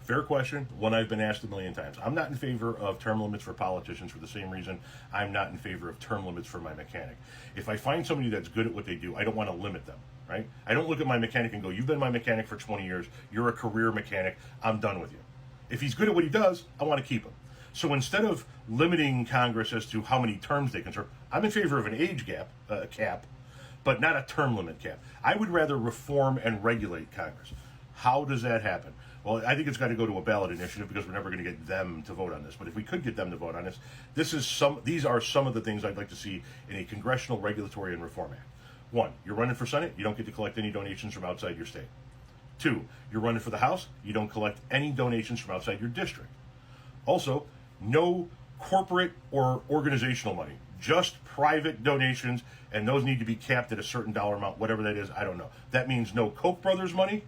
Fair question, one I've been asked a million times. I'm not in favor of term limits for politicians for the same reason I'm not in favor of term limits for my mechanic. If I find somebody that's good at what they do, I don't want to limit them, right? I don't look at my mechanic and go, you've been my mechanic for 20 years, you're a career mechanic, I'm done with you. If he's good at what he does, I want to keep him. So instead of limiting Congress as to how many terms they can serve, I'm in favor of an age cap, but not a term limit cap. I would rather reform and regulate Congress. How does that happen? Well, I think it's got to go to a ballot initiative because we're never going to get them to vote on this. But if we could get them to vote on this, these are some of the things I'd like to see in a Congressional Regulatory and Reform Act. 1, you're running for Senate, you don't get to collect any donations from outside your state. 2, you're running for the House, you don't collect any donations from outside your district. Also, no corporate or organizational money, just private donations, and those need to be capped at a certain dollar amount, whatever that is, I don't know. That means no Koch brothers money,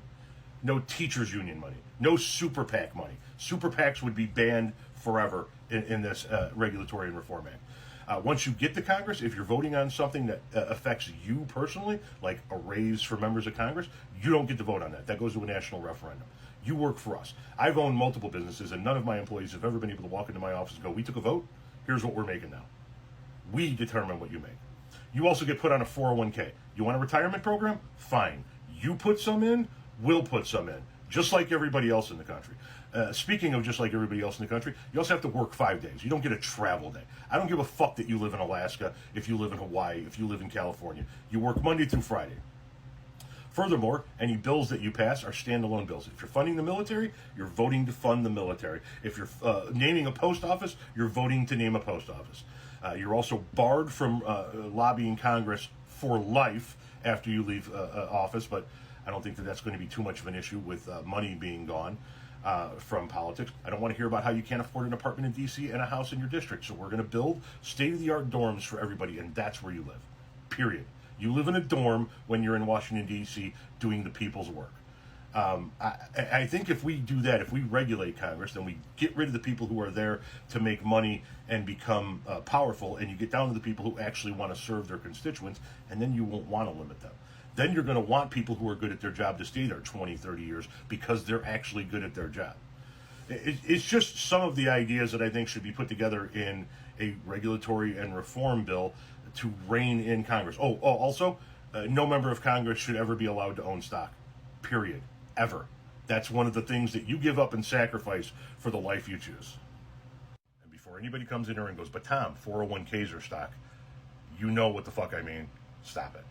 no teachers union money, no super PAC money. Super PACs would be banned forever in this Regulatory and Reform Act. Once you get to Congress, if you're voting on something that affects you personally, like a raise for members of Congress, you don't get to vote on that. That goes to a national referendum. You work for us. I've owned multiple businesses, and none of my employees have ever been able to walk into my office and go, we took a vote, here's what we're making now. We determine what you make. You also get put on a 401k. You want a retirement program? Fine. You put some in, we'll put some in, just like everybody else in the country. Speaking of just like everybody else in the country, you also have to work 5 days. You don't get a travel day. I don't give a fuck that you live in Alaska, if you live in Hawaii, if you live in California. You work Monday through Friday. Furthermore, any bills that you pass are standalone bills. If you're funding the military, you're voting to fund the military. If you're naming a post office, you're voting to name a post office. You're also barred from lobbying Congress for life after you leave office, but I don't think that that's going to be too much of an issue with money being gone from politics. I don't want to hear about how you can't afford an apartment in D.C. and a house in your district. So we're going to build state-of-the-art dorms for everybody, and that's where you live, period. You live in a dorm when you're in Washington, D.C. doing the people's work. I think if we do that, if we regulate Congress, then we get rid of the people who are there to make money and become powerful, and you get down to the people who actually want to serve their constituents, and then you won't want to limit them. Then you're going to want people who are good at their job to stay there 20, 30 years because they're actually good at their job. It's just some of the ideas that I think should be put together in a regulatory and reform bill to rein in Congress. Also, no member of Congress should ever be allowed to own stock, period, ever. That's one of the things that you give up and sacrifice for the life you choose. And before anybody comes in here and goes, but Tom, 401ks are stock, you know what the fuck I mean. Stop it.